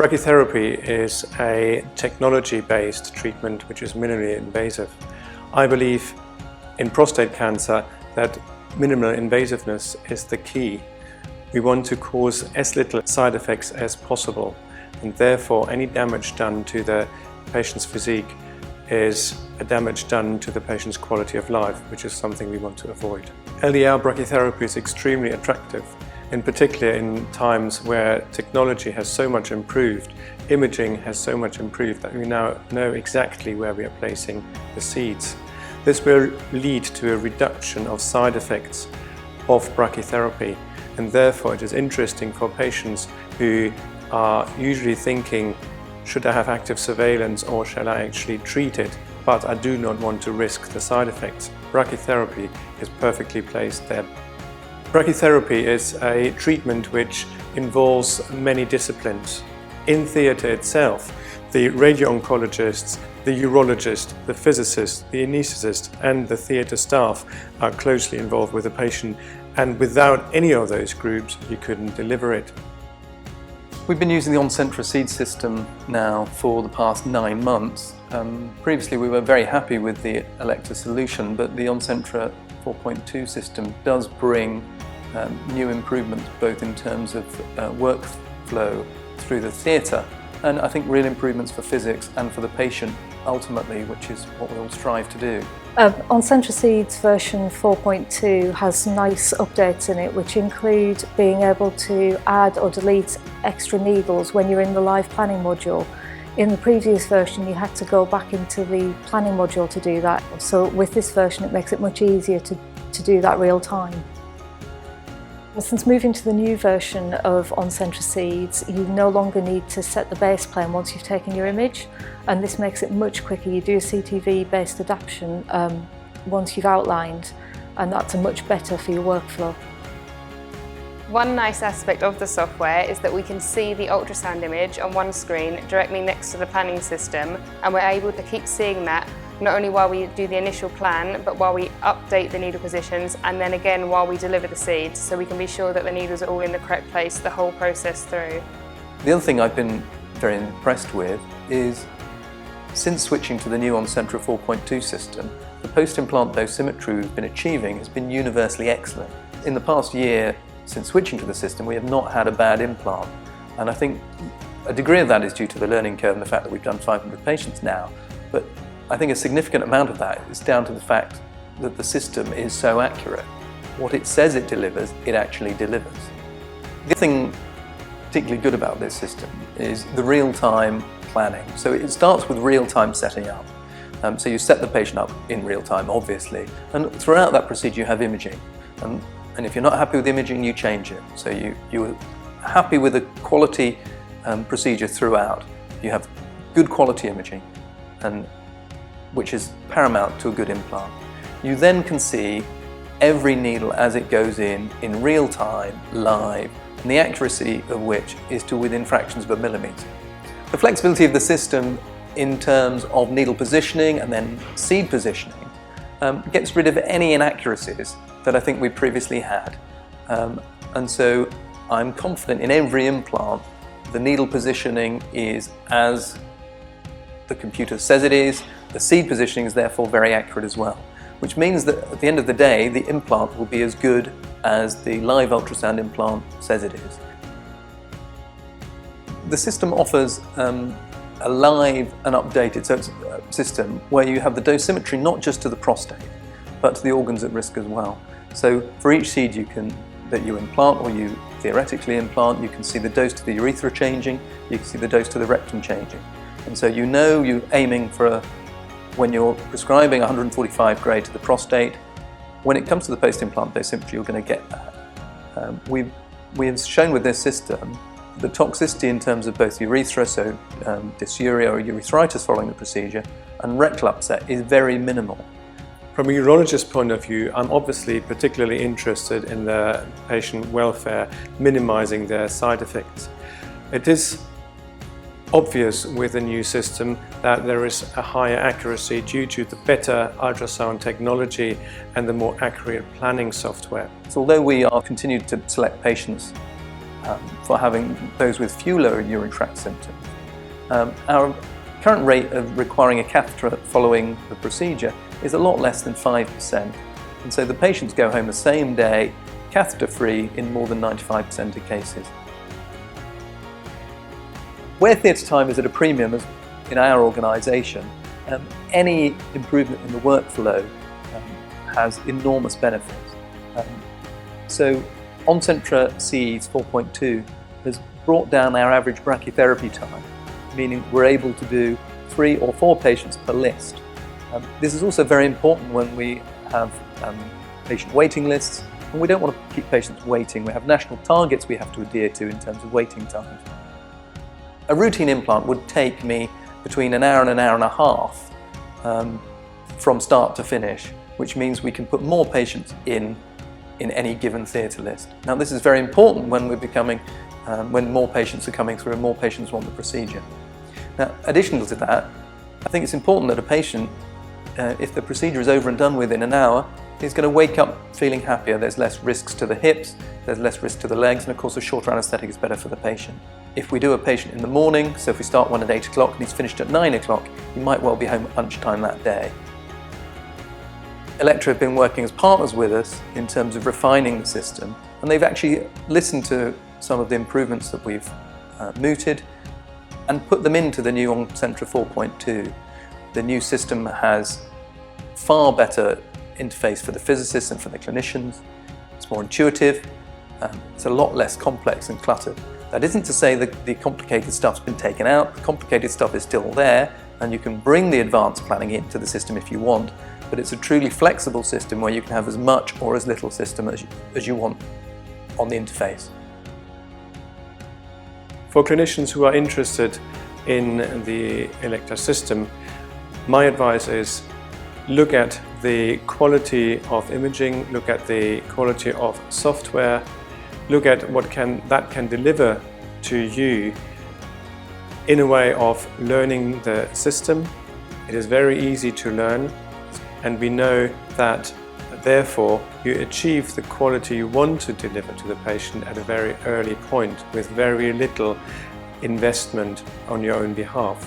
Brachytherapy is a technology-based treatment which is minimally invasive. I believe in prostate cancer that minimal invasiveness is the key. We want to cause as little side effects as possible, and therefore any damage done to the patient's physique is a damage done to the patient's quality of life, which is something we want to avoid. LDL brachytherapy is extremely attractive, in particular in times where technology has so much improved, imaging has so much improved that we now know exactly where we are placing the seeds. This will lead to a reduction of side effects of brachytherapy, and therefore it is interesting for patients who are usually thinking, should I have active surveillance or shall I actually treat it? But I do not want to risk the side effects. Brachytherapy is perfectly placed there. Brachytherapy is a treatment which involves many disciplines. In theatre itself, the radio-oncologists, the urologist, the physicist, the anaesthetist and the theatre staff are closely involved with the patient, and without any of those groups you couldn't deliver it. We've been using the Oncentra Seeds system now for the past 9 months. Previously we were very happy with the Elekta solution, but the Oncentra 4.2 system does bring new improvements both in terms of workflow through the theatre, and I think real improvements for physics and for the patient ultimately, which is what we all strive to do. Oncentra Seeds version 4.2 has nice updates in it, which include being able to add or delete extra needles when you're in the live planning module. In the previous version you had to go back into the planning module to do that, so with this version it makes it much easier to do that real time. Since moving to the new version of Oncentra Seeds, you no longer need to set the base plane once you've taken your image, and this makes it much quicker. You do a CTV-based adaptation once you've outlined, and that's much better for your workflow. One nice aspect of the software is that we can see the ultrasound image on one screen directly next to the planning system, and we're able to keep seeing that not only while we do the initial plan, but while we update the needle positions, and then again while we deliver the seeds, so we can be sure that the needles are all in the correct place the whole process through. The other thing I've been very impressed with is, since switching to the new Oncentra 4.2 system, the post-implant dosimetry we've been achieving has been universally excellent. In the past year, since switching to the system, we have not had a bad implant, and I think a degree of that is due to the learning curve and the fact that we've done 500 patients now, but I think a significant amount of that is down to the fact that the system is so accurate. What it says it delivers, it actually delivers. The thing particularly good about this system is the real-time planning. So it starts with real-time setting up. So you set the patient up in real time, obviously, and throughout that procedure you have imaging. And if you're not happy with the imaging, you change it. So you're happy with the quality procedure throughout. You have good quality imaging, which is paramount to a good implant. You then can see every needle as it goes in real time, live, and the accuracy of which is to within fractions of a millimetre. The flexibility of the system in terms of needle positioning and then seed positioning gets rid of any inaccuracies that I think we previously had. And so I'm confident in every implant the needle positioning is as the computer says it is. The seed positioning is therefore very accurate as well, which means that at the end of the day the implant will be as good as the live ultrasound implant says it is. The system offers a live and updated system where you have the dosimetry not just to the prostate but to the organs at risk as well. So for each seed that you implant or you theoretically implant, you can see the dose to the urethra changing, you can see the dose to the rectum changing. And so you know you're aiming for when you're prescribing 145 gray to the prostate, when it comes to the post-implant dosimetry, you're going to get that. We have shown with this system the toxicity in terms of both urethra, so dysuria or urethritis following the procedure, and rectal upset is very minimal. From a urologist's point of view, I'm obviously particularly interested in the patient welfare, minimizing their side effects. It is obvious with the new system that there is a higher accuracy due to the better ultrasound technology and the more accurate planning software. So although we are continued to select patients for having those with few lower urinary tract symptoms. Our current rate of requiring a catheter following the procedure is a lot less than 5%, and so the patients go home the same day, catheter-free in more than 95% of cases. Where theatre time is at a premium as in our organisation, any improvement in the workflow has enormous benefits. So Oncentra Seeds 4.2 has brought down our average brachytherapy time, meaning we're able to do 3 or 4 patients per list. This is also very important when we have patient waiting lists, and we don't want to keep patients waiting. We have national targets we have to adhere to in terms of waiting times. A routine implant would take me between an hour and a half from start to finish, which means we can put more patients in any given theatre list. Now this is very important when when more patients are coming through and more patients want the procedure. Now, additional to that, I think it's important that a patient, if the procedure is over and done with in an hour, is going to wake up feeling happier. There's less risks to the hips, there's less risk to the legs, and of course a shorter anaesthetic is better for the patient. If we do a patient in the morning, so if we start one at 8 o'clock and he's finished at 9 o'clock, he might well be home at lunchtime that day. Electra have been working as partners with us in terms of refining the system, and they've actually listened to some of the improvements that we've mooted and put them into the new Oncentra 4.2. The new system has far better interface for the physicists and for the clinicians. It's more intuitive, it's a lot less complex and cluttered. That isn't to say that the complicated stuff's been taken out. The complicated stuff is still there, and you can bring the advanced planning into the system if you want, but it's a truly flexible system where you can have as much or as little system as you want on the interface. For clinicians who are interested in the Electra system, my advice is look at the quality of imaging, look at the quality of software, look at what that can deliver to you in a way of learning the system. It is very easy to learn, and we know that therefore you achieve the quality you want to deliver to the patient at a very early point with very little investment on your own behalf.